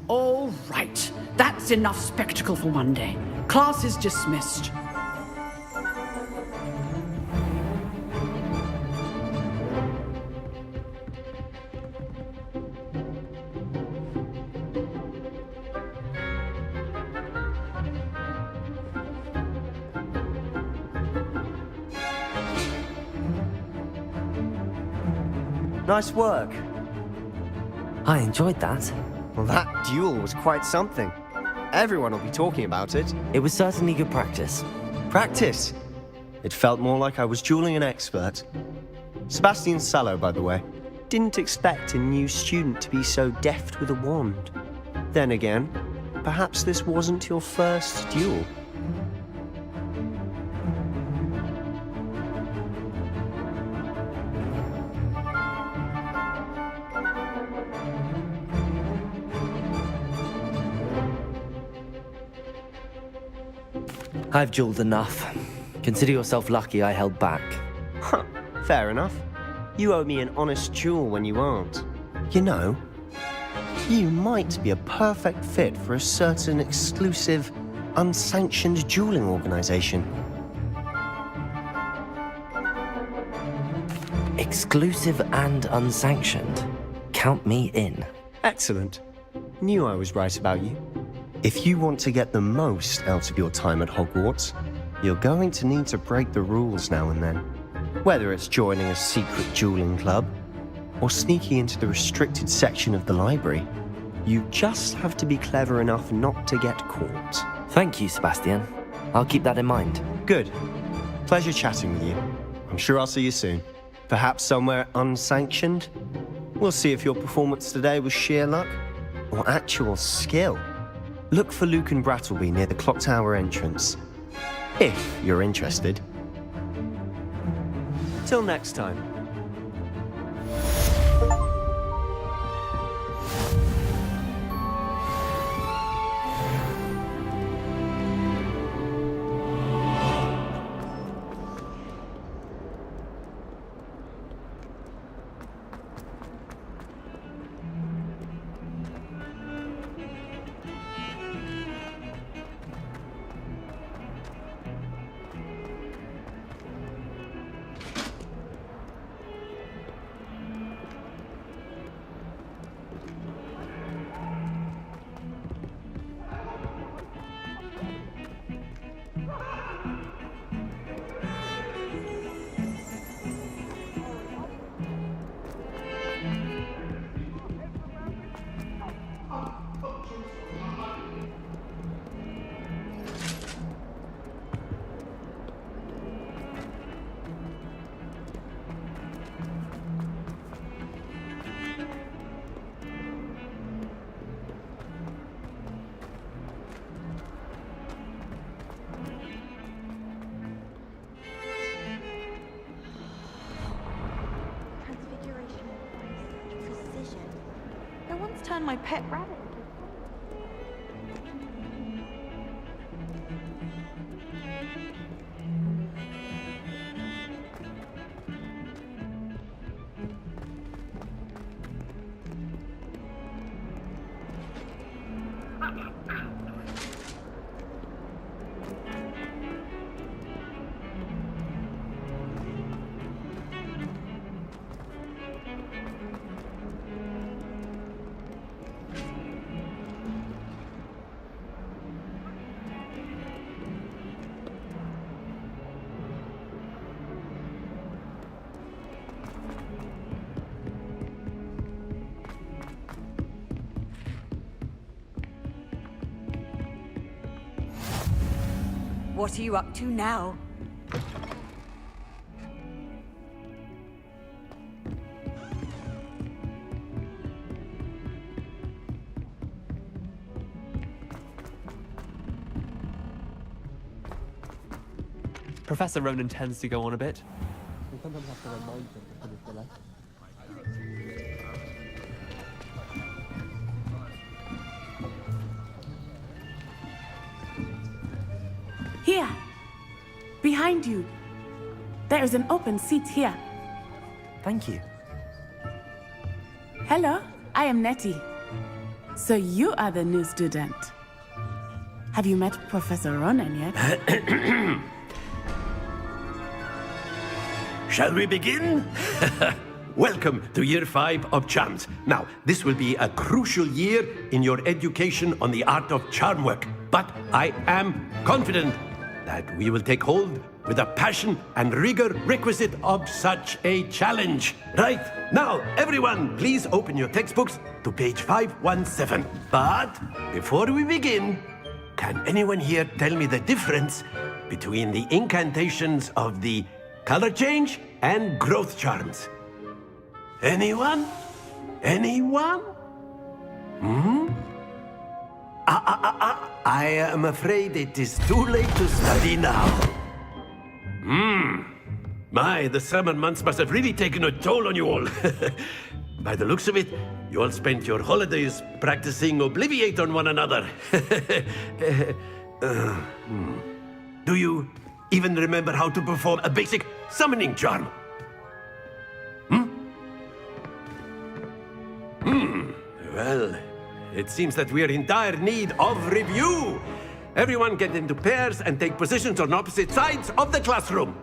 All right, that's enough spectacle for one day. Class is dismissed. Nice work. I enjoyed that. Well, that duel was quite something. Everyone will be talking about it. It was certainly good practice. Practice? It felt more like I was dueling an expert. Sebastian Sallow, by the way. Didn't expect a new student to be so deft with a wand. Then again, perhaps this wasn't your first duel. I've dueled enough. Consider yourself lucky I held back. Huh, fair enough. You owe me an honest duel when you aren't. You know, you might be a perfect fit for a certain exclusive, unsanctioned dueling organization. Exclusive and unsanctioned. Count me in. Excellent. Knew I was right about you. If you want to get the most out of your time at Hogwarts, you're going to need to break the rules now and then. Whether it's joining a secret dueling club, or sneaking into the restricted section of the library, you just have to be clever enough not to get caught. Thank you, Sebastian. I'll keep that in mind. Good. Pleasure chatting with you. I'm sure I'll see you soon. Perhaps somewhere unsanctioned? We'll see if your performance today was sheer luck, or actual skill. Look for Luke and Brattleby near the clock tower entrance, if you're interested. Till next time. Turn my pet rabbit. What are you up to now? Professor Ronan tends to go on a bit. We sometimes have to remind him to finish the lesson. Here, behind you. There is an open seat here. Thank you. Hello, I am Nettie. So you are the new student. Have you met Professor Ronan yet? Shall we begin? Welcome to Year 5 of Charms. Now, this will be a crucial year in your education on the art of charm work. But I am confident that we will take hold with the passion and rigor requisite of such a challenge. Right, now, everyone, please open your textbooks to page 517. But before we begin, can anyone here tell me the difference between the incantations of the color change and growth charms? Anyone? Anyone? I am afraid it is too late to study now. My, the summer months must have really taken a toll on you all. By the looks of it, you all spent your holidays practicing Obliviate on one another. Do you even remember how to perform a basic summoning charm? Well, it seems that we are in dire need of review. Everyone get into pairs and take positions on opposite sides of the classroom.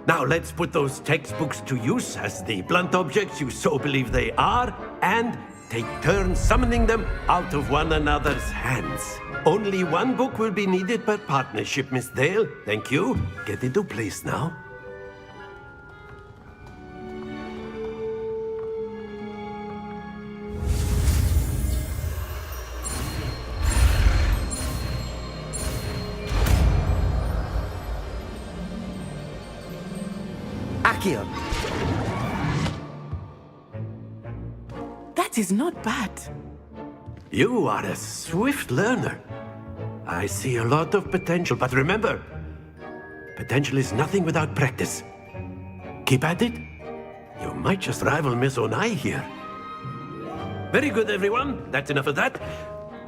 Now let's put those textbooks to use as the blunt objects you so believe they are, and take turns summoning them out of one another's hands. Only one book will be needed per partnership, Miss Dale. Thank you. Get into place now. Accio! That is not bad. You are a swift learner. I see a lot of potential, but remember, potential is nothing without practice. Keep at it. You might just rival Miss Onai here. Very good, everyone. That's enough of that.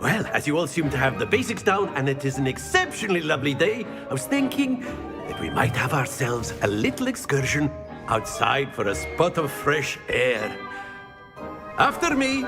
Well, as you all seem to have the basics down, and it is an exceptionally lovely day, I was thinking that we might have ourselves a little excursion outside for a spot of fresh air. After me.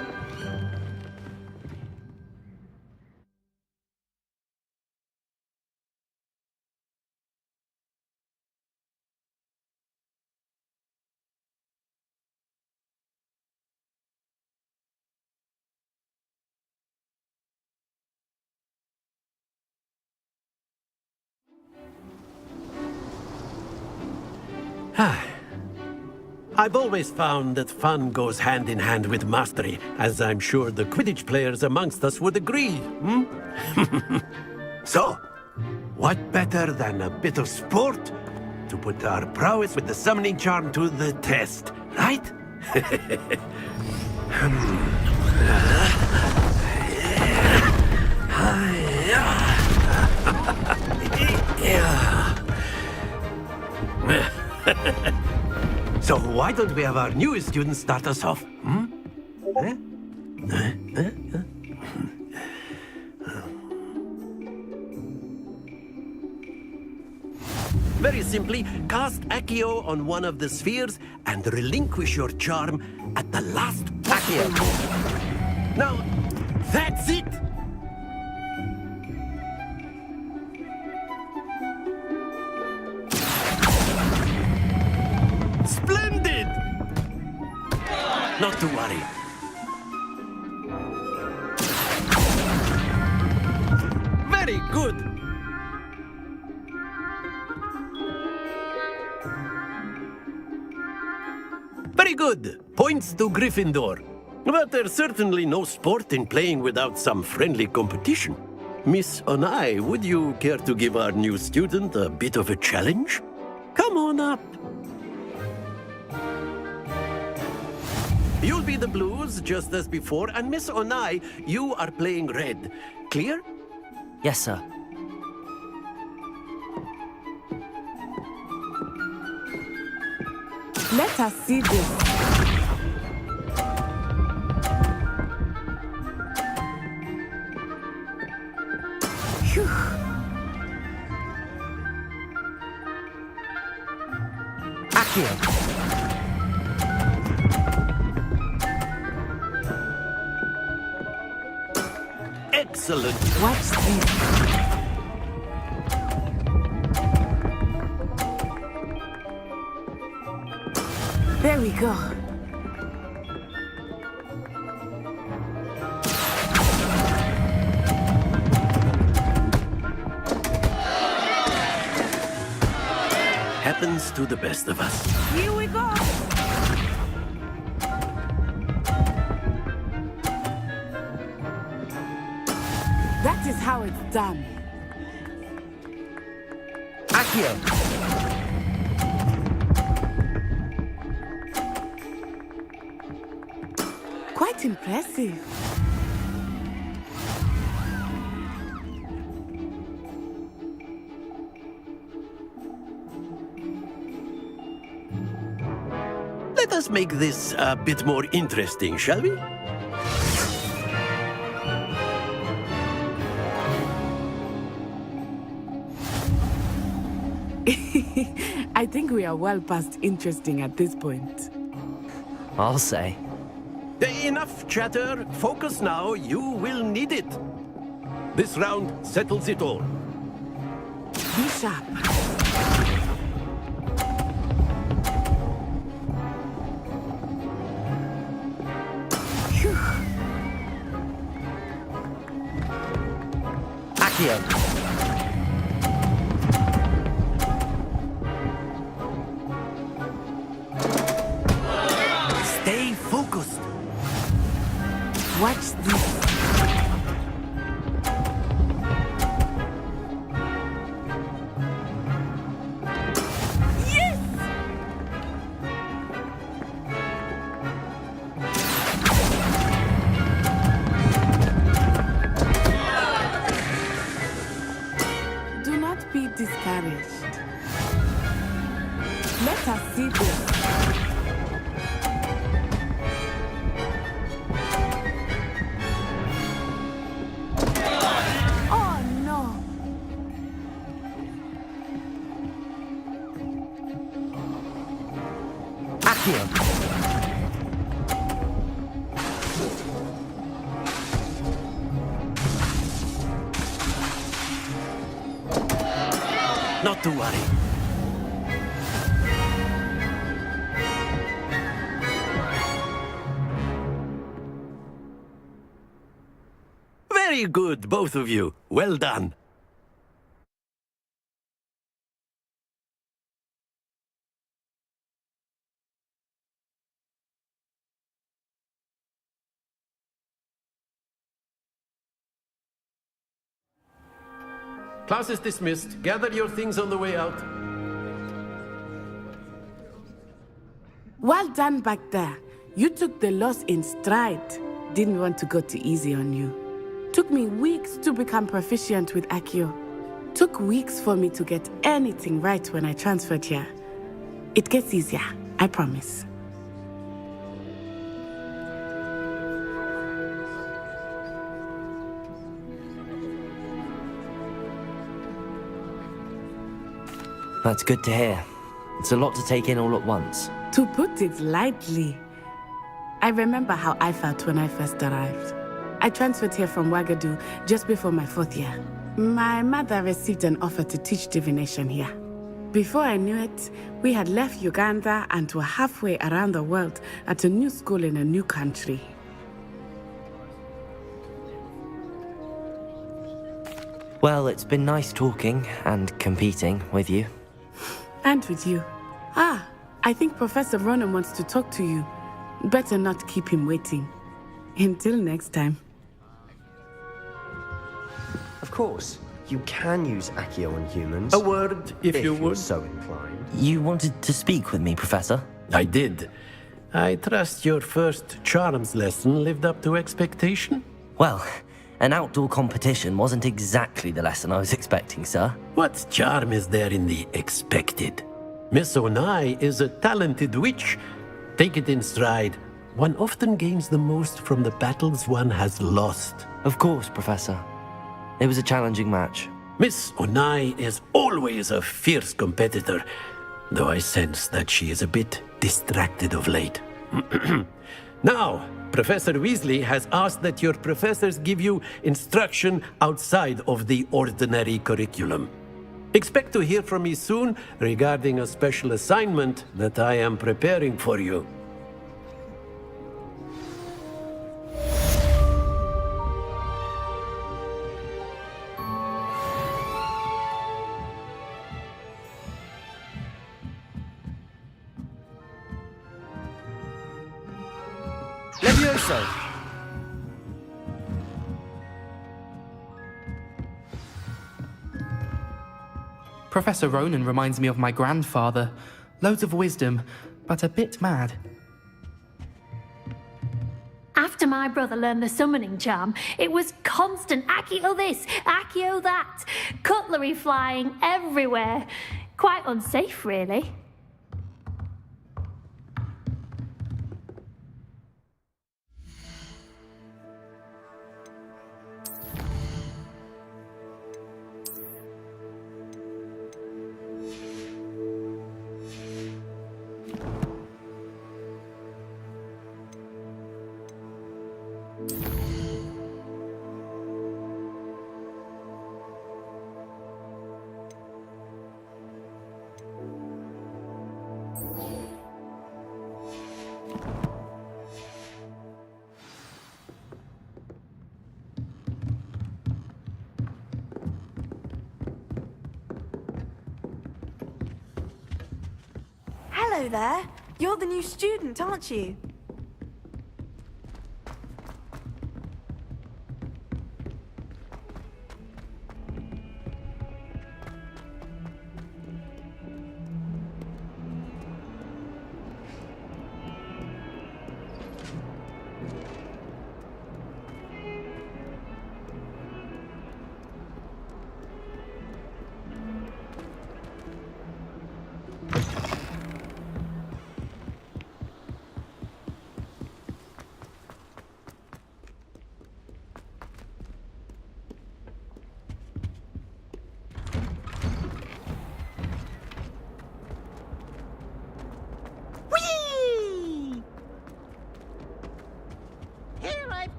I've always found that fun goes hand in hand with mastery, as I'm sure the Quidditch players amongst us would agree, So, what better than a bit of sport to put our prowess with the summoning charm to the test, right? So why don't we have our newest student start us off? Very simply, cast Accio on one of the spheres and relinquish your charm at the last Accio. Now, that's it! Splendid! Not to worry. Very good. Very good. Points to Gryffindor. But there's certainly no sport in playing without some friendly competition. Miss Onai, would you care to give our new student a bit of a challenge? Come on up. You'll be the blues, just as before, and Miss Onai, you are playing red. Clear? Yes, sir. Let us see this. Phew. Accio! Excellent. Watch this. There we go. Happens to the best of us. Here we go. That is how it's done. Accio! Quite impressive. Let us make this a bit more interesting, shall we? I think we are well past interesting at this point. I'll say. Enough chatter. Focus now. You will need it. This round settles it all. Be sharp. Phew. Accio! Stay focused. Watch this. Yes! Do not be discouraged. Let us see this. Oh no! Accio! Not to worry. Very good, both of you. Well done. Class is dismissed. Gather your things on the way out. Well done back there. You took the loss in stride. Didn't want to go too easy on you. Took me weeks to become proficient with Accio. Took weeks for me to get anything right when I transferred here. It gets easier, I promise. That's good to hear. It's a lot to take in all at once. To put it lightly, I remember how I felt when I first arrived. I transferred here from Ouagadougou just before my 4th year. My mother received an offer to teach divination here. Before I knew it, we had left Uganda and were halfway around the world at a new school in a new country. Well, it's been nice talking and competing with you. And with you. Ah, I think Professor Ronan wants to talk to you. Better not keep him waiting. Until next time. Of course, you can use Accio on humans. A word, if you you're would. so inclined. You wanted to speak with me, Professor? I did. I trust your first charms lesson lived up to expectation? Well, an outdoor competition wasn't exactly the lesson I was expecting, sir. What charm is there in the expected? Miss Onai is a talented witch. Take it in stride. One often gains the most from the battles one has lost. Of course, Professor. It was a challenging match. Miss Onai is always a fierce competitor, though I sense that she is a bit distracted of late. Now, Professor Weasley has asked that your professors give you instruction outside of the ordinary curriculum. Expect to hear from me soon regarding a special assignment that I am preparing for you. Levioso! Professor Ronan reminds me of my grandfather. Loads of wisdom, but a bit mad. After my brother learned the summoning charm, it was constant Accio this, Accio that, cutlery flying everywhere. Quite unsafe, really. Hello there. You're the new student, aren't you?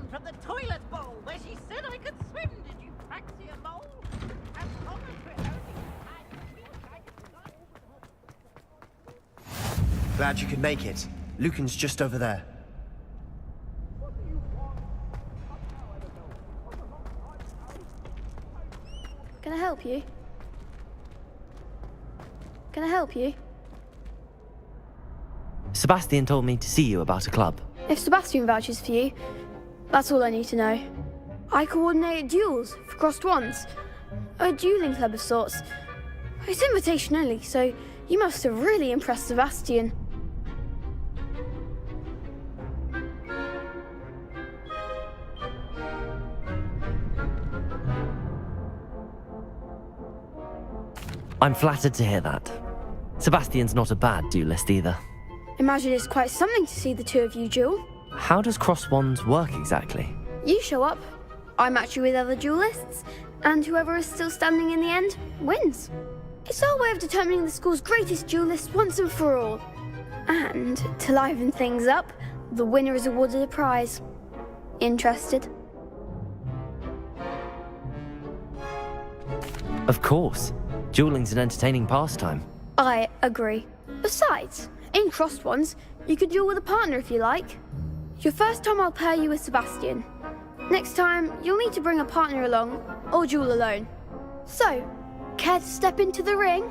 From the toilet bowl where she said I could swim. Did you fancy a mole? As long as we're only Glad you could make it. Lucan's just over there. Can I help you? Can I help you? Sebastian told me to see you about a club. If Sebastian vouches for you, that's all I need to know. I coordinate duels for crossed wands. A dueling club of sorts. It's invitation only, so you must have really impressed Sebastian. I'm flattered to hear that. Sebastian's not a bad duelist either. Imagine it's quite something to see the two of you duel. How does cross wands work exactly? You show up, I match you with other duelists, and whoever is still standing in the end wins. It's our way of determining the school's greatest duelist once and for all. And to liven things up, the winner is awarded a prize. Interested? Of course. Dueling's an entertaining pastime. I agree. Besides, in crossed ones, you could duel with a partner if you like. Your first time I'll pair you with Sebastian. Next time, you'll need to bring a partner along, or duel alone. So, care to step into the ring?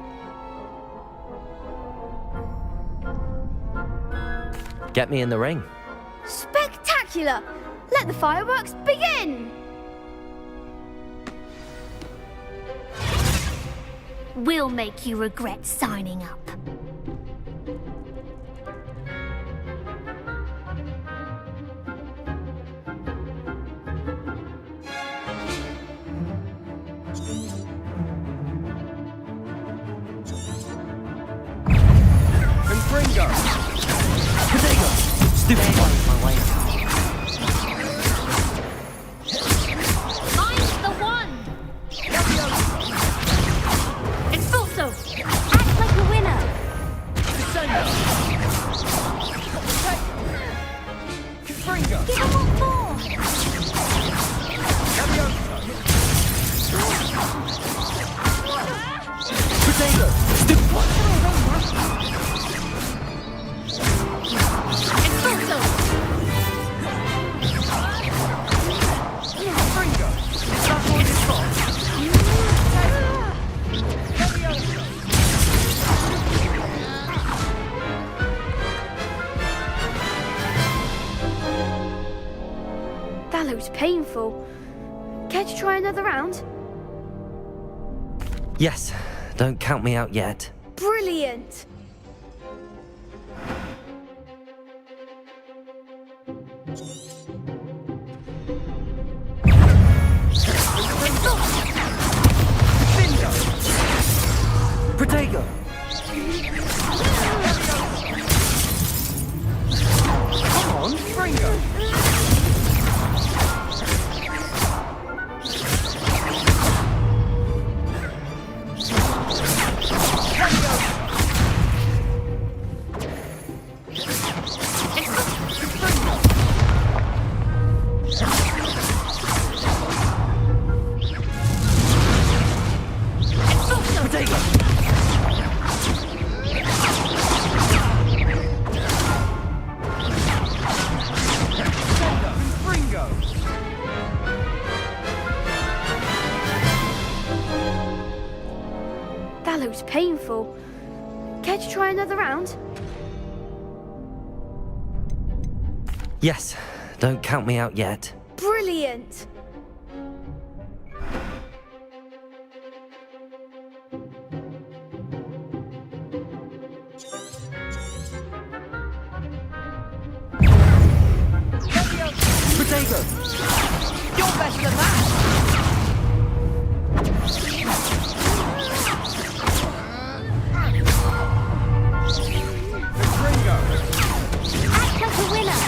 Get me in the ring. Spectacular! Let the fireworks begin! We'll make you regret signing up. Stupid one is my way. I'm the one! Expulso! Act like a winner! looks painful. Care to try another round? Yes, don't count me out yet. Brilliant! Protego! Come on, Fringo! That looks painful. Care to try another round? Yes, don't count me out yet. Brilliant! Protego! You're better than that! Act like a winner.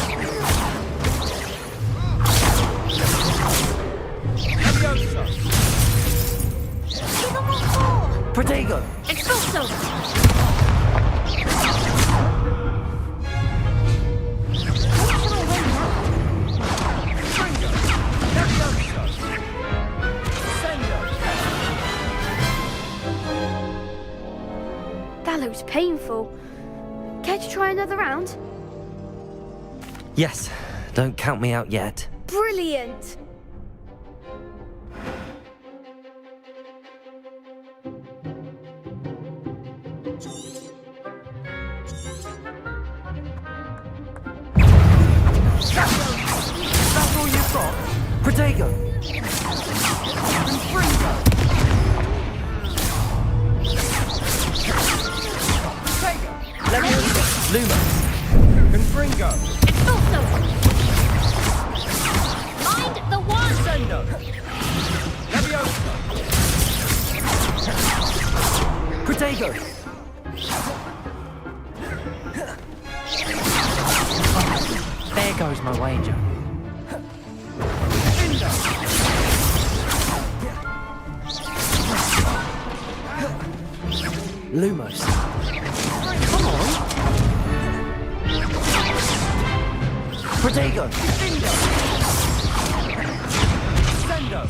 Give them what for. Protego! Expulso. That looks painful. Care to try another round? Yes, don't count me out yet. Brilliant! That's all you've got? Protego! Lumos! Confringo! Expulso. Mind the one. Sendo! Leviosa! Protego! There goes my wager. Lumos! Come on! Protego! Sendo!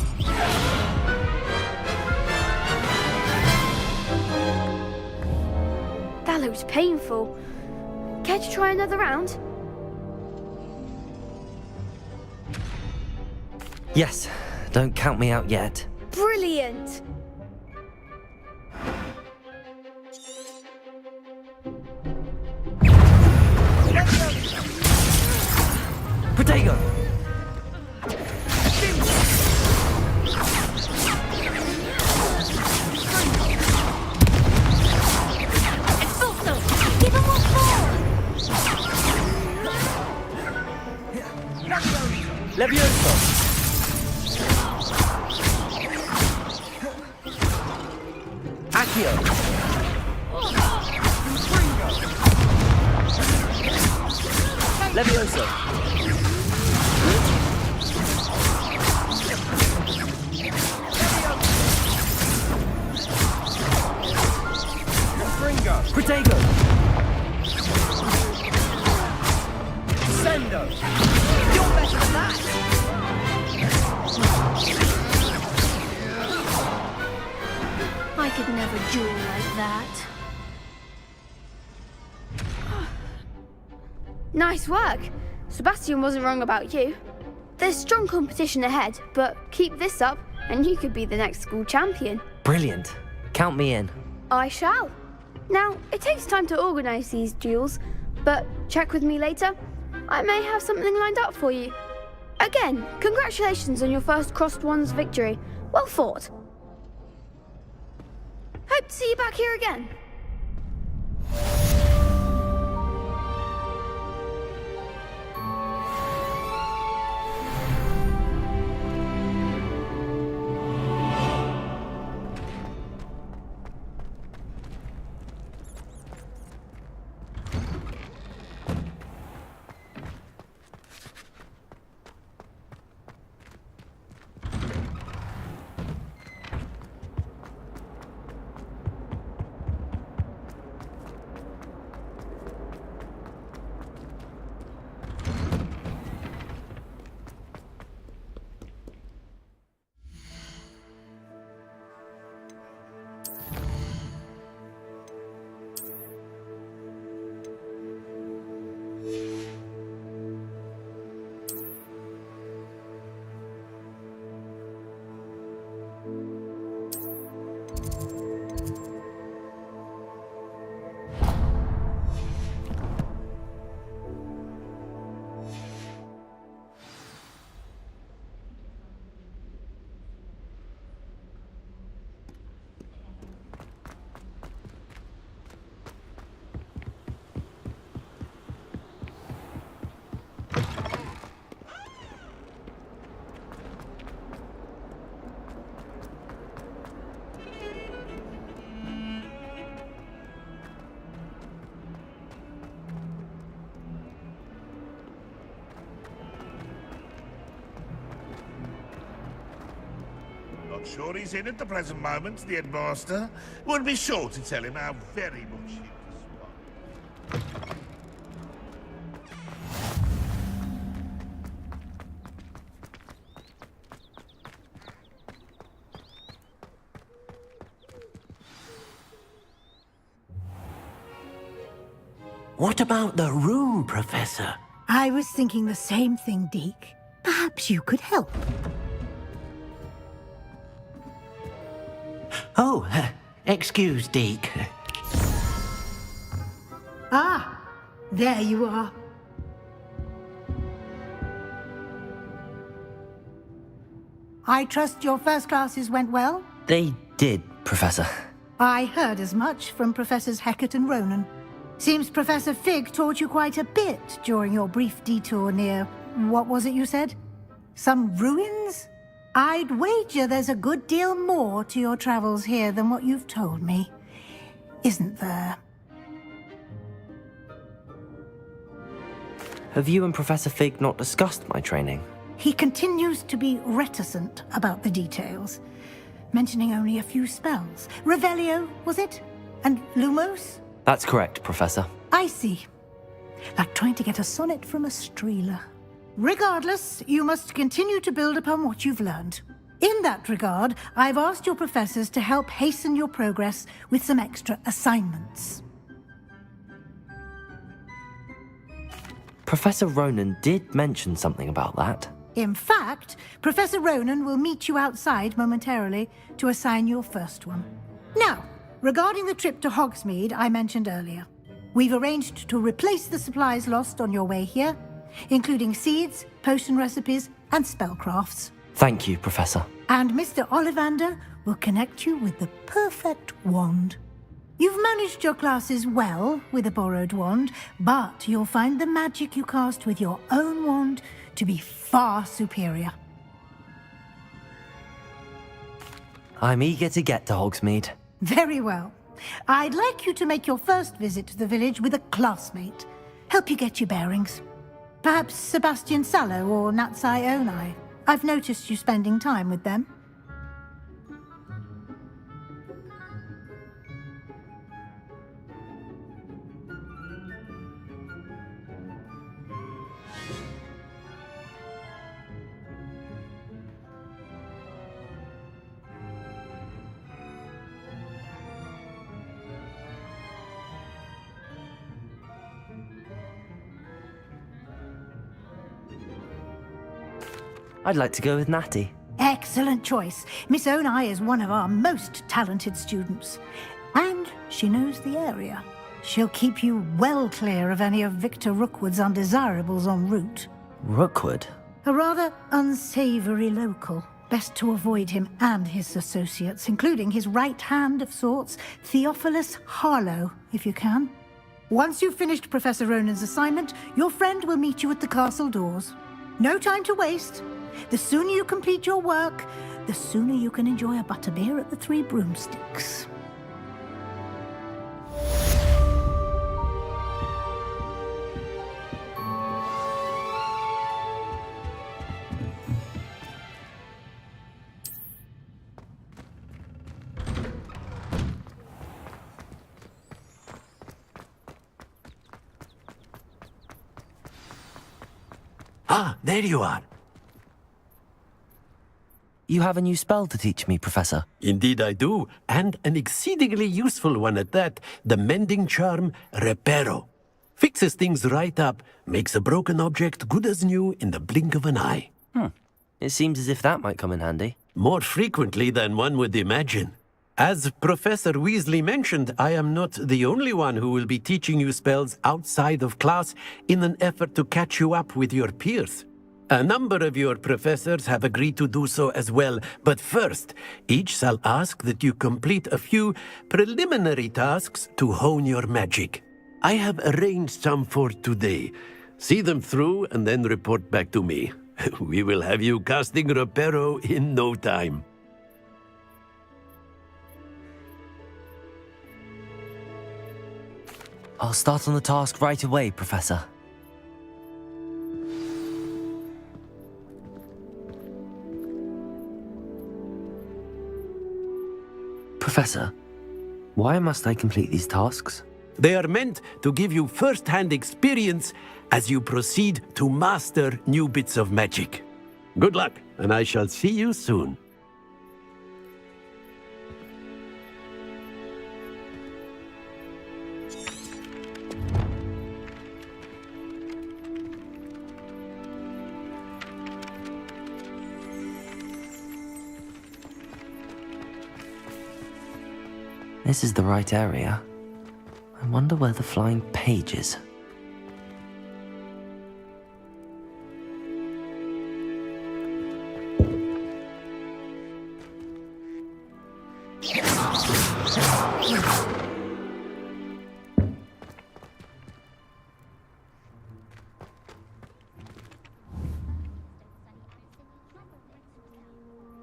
That looks painful. Care to try another round? Yes, don't count me out yet. Brilliant! Protego! Expulso. Give them what for. Levioso! Accio! Levioso! Fringo! Protego! Sendo! You're better than that! I could never duel like that. Nice work! Sebastian wasn't wrong about you. There's strong competition ahead, but keep this up and you could be the next school champion. Brilliant. Count me in. I shall. Now, it takes time to organise these duels, but check with me later. I may have something lined up for you. Again, congratulations on your first Crossed Wands victory. Well fought. Hope to see you back here again. Not sure he's in at the present moment, the headmaster. Would be sure to tell him how very much he was. What about the room, Professor? I was thinking the same thing, Deke. Perhaps you could help. Oh, excuse, Deke. Ah, there you are. I trust your first classes went well? They did, Professor. I heard as much from Professors Hecat and Ronan. Seems Professor Fig taught you quite a bit during your brief detour near... what was it you said? Some ruins? I'd wager there's a good deal more to your travels here than what you've told me. Isn't there? Have you and Professor Fig not discussed my training? He continues to be reticent about the details, mentioning only a few spells. Revelio, was it? And Lumos? That's correct, Professor. I see. Like trying to get a sonnet from a streeler. Regardless, you must continue to build upon what you've learned. In that regard, I've asked your professors to help hasten your progress with some extra assignments. Professor Ronan did mention something about that. In fact, Professor Ronan will meet you outside momentarily to assign your first one. Now, regarding the trip to Hogsmeade I mentioned earlier, we've arranged to replace the supplies lost on your way here, including seeds, potion recipes, and spellcrafts. Thank you, Professor. And Mr. Ollivander will connect you with the perfect wand. You've managed your classes well with a borrowed wand, but you'll find the magic you cast with your own wand to be far superior. I'm eager to get to Hogsmeade. Very well. I'd like you to make your first visit to the village with a classmate. Help you get your bearings. Perhaps Sebastian Sallow or Natsai Onai. I've noticed you spending time with them. I'd like to go with Natty. Excellent choice. Miss Onai is one of our most talented students. And she knows the area. She'll keep you well clear of any of Victor Rookwood's undesirables en route. Rookwood? A rather unsavory local. Best to avoid him and his associates, including his right hand of sorts, Theophilus Harlow, if you can. Once you've finished Professor Ronan's assignment, your friend will meet you at the castle doors. No time to waste. The sooner you complete your work, the sooner you can enjoy a butterbeer at the Three Broomsticks. Ah, there you are. You have a new spell to teach me, Professor. Indeed I do, and an exceedingly useful one at that. The mending charm, Reparo. Fixes things right up, makes a broken object good as new in the blink of an eye. It seems as if that might come in handy. More frequently than one would imagine. As Professor Weasley mentioned, I am not the only one who will be teaching you spells outside of class in an effort to catch you up with your peers. A number of your professors have agreed to do so as well, but first, each shall ask that you complete a few preliminary tasks to hone your magic. I have arranged some for today. See them through and then report back to me. We will have you casting Reparo in no time. I'll start on the task right away, Professor. Professor, why must I complete these tasks? They are meant to give you first-hand experience as you proceed to master new bits of magic. Good luck, and I shall see you soon. This is the right area. I wonder where the flying page is.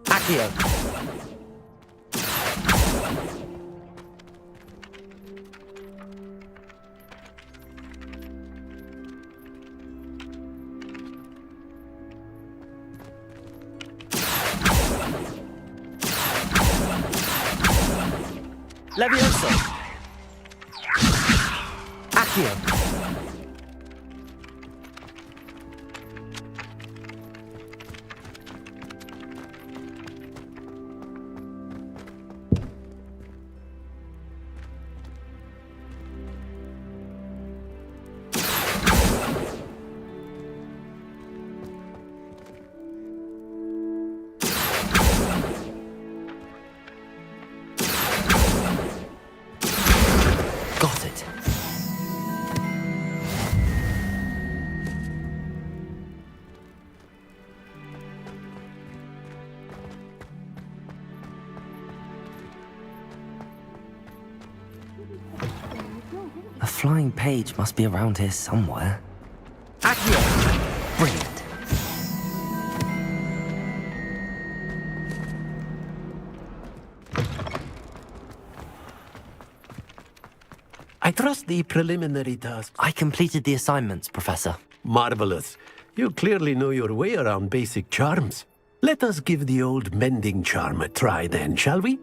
Accio! Levioso! Accio! Got it. A flying page must be around here somewhere. Accio! Brilliant. I trust the preliminary tasks. I completed the assignments, Professor. Marvelous. You clearly know your way around basic charms. Let us give the old mending charm a try then, shall we?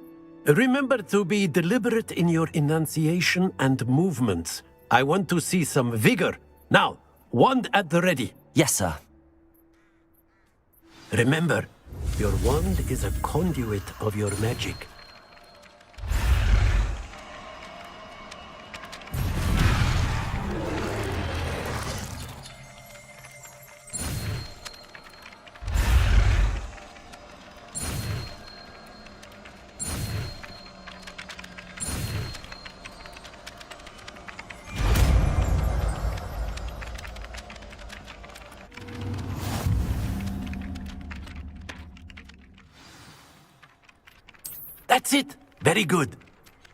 Remember to be deliberate in your enunciation and movements. I want to see some vigor. Now, wand at the ready. Yes, sir. Remember, your wand is a conduit of your magic. That's it. Very good.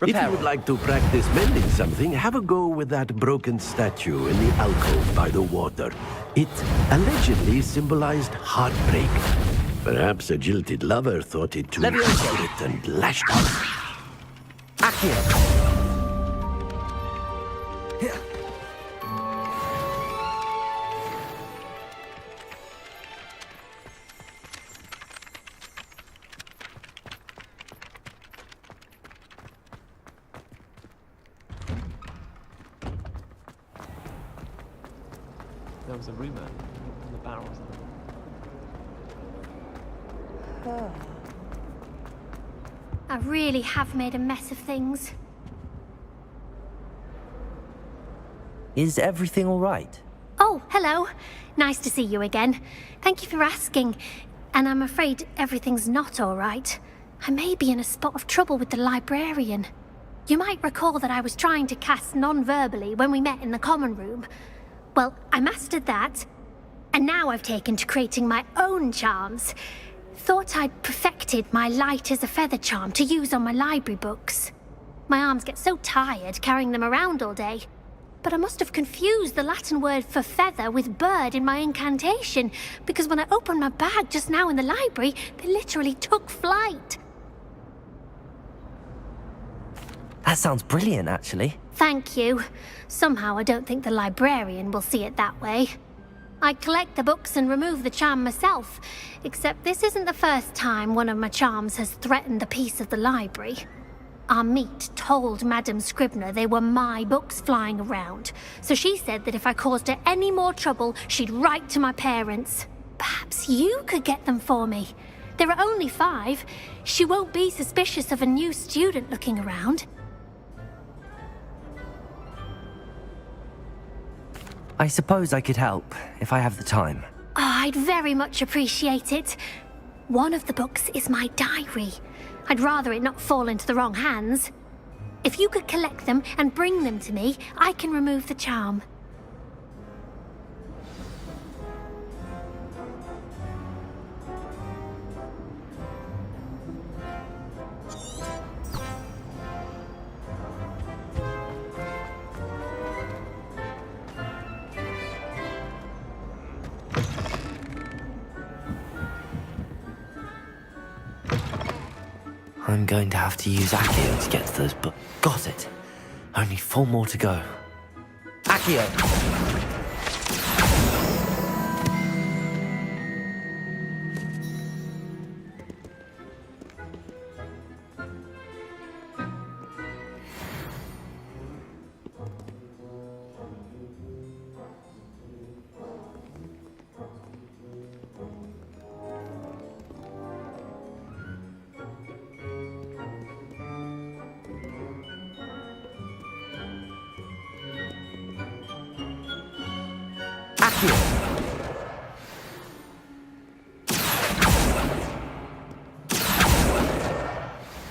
If you would like to practice mending something, have a go with that broken statue in the alcove by the water. It allegedly symbolized heartbreak. Perhaps a jilted lover thought it too desperate and lashed out. Accio! There was a rumour in the barrels. I really have made a mess of things. Is everything all right? Oh, hello. Nice to see you again. Thank you for asking. And I'm afraid everything's not all right. I may be in a spot of trouble with the librarian. You might recall that I was trying to cast non-verbally when we met in the common room. Well, I mastered that, and now I've taken to creating my own charms. Thought I'd perfected my light as a feather charm to use on my library books. My arms get so tired carrying them around all day. But I must have confused the Latin word for feather with bird in my incantation, because when I opened my bag just now in the library, they literally took flight. That sounds brilliant, actually. Thank you. Somehow I don't think the librarian will see it that way. I collect the books and remove the charm myself, except this isn't the first time one of my charms has threatened the peace of the library. Our meet told Madame Scribner they were my books flying around, so she said that if I caused her any more trouble, she'd write to my parents. Perhaps you could get them for me. There are only 5. She won't be suspicious of a new student looking around. I suppose I could help, if I have the time. Oh, I'd very much appreciate it. One of the books is my diary. I'd rather it not fall into the wrong hands. If you could collect them and bring them to me, I can remove the charm. I'm going to have to use Accio to get to those books. Got it. Only 4 more to go. Accio!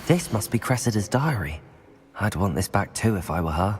This must be Cressida's diary. I'd want this back too if I were her.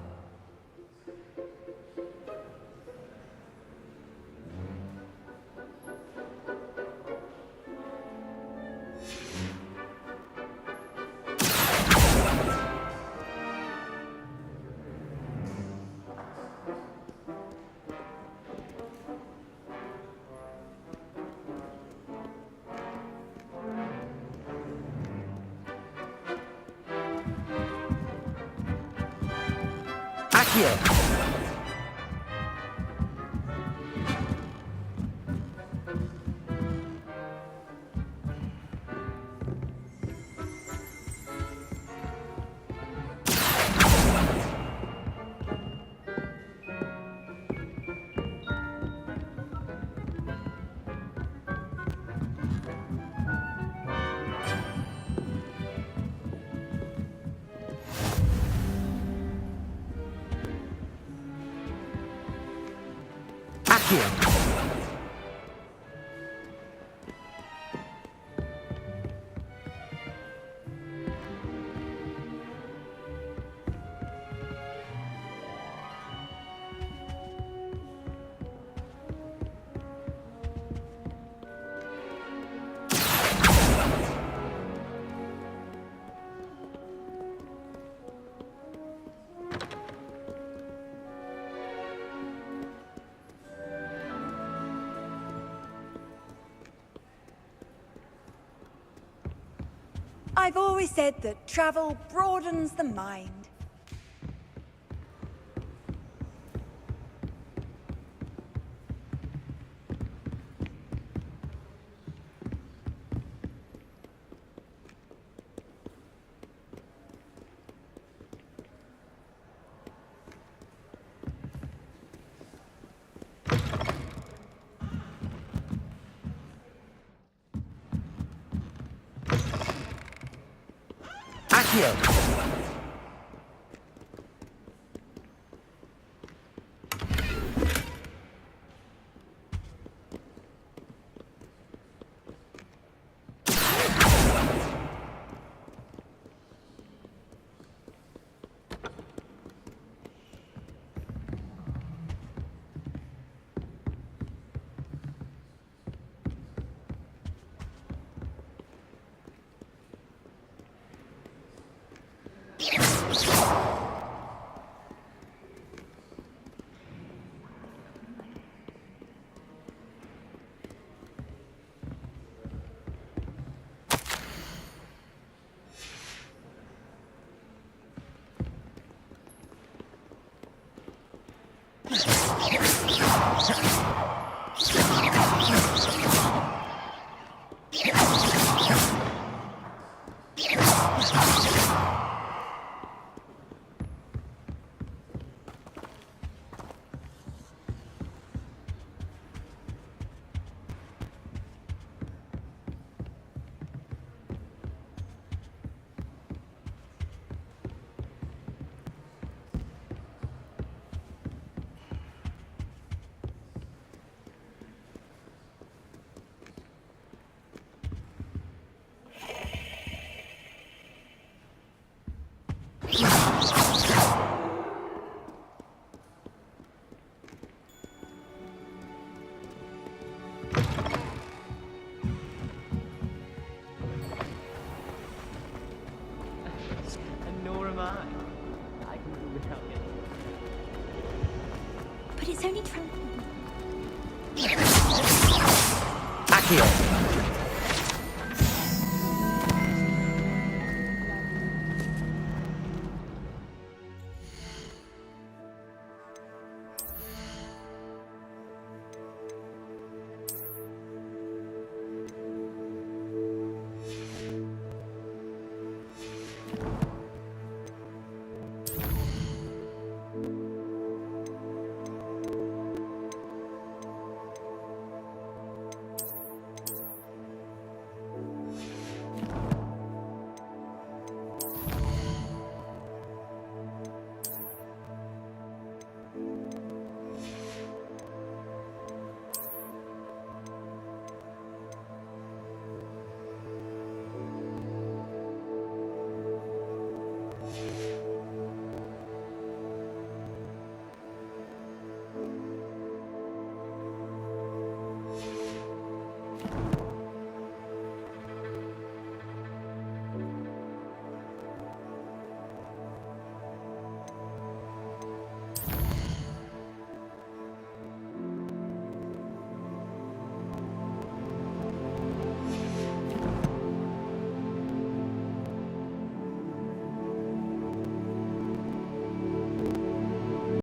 I've always said that travel broadens the mind. And nor am I. I can do without it. But it's only Accio!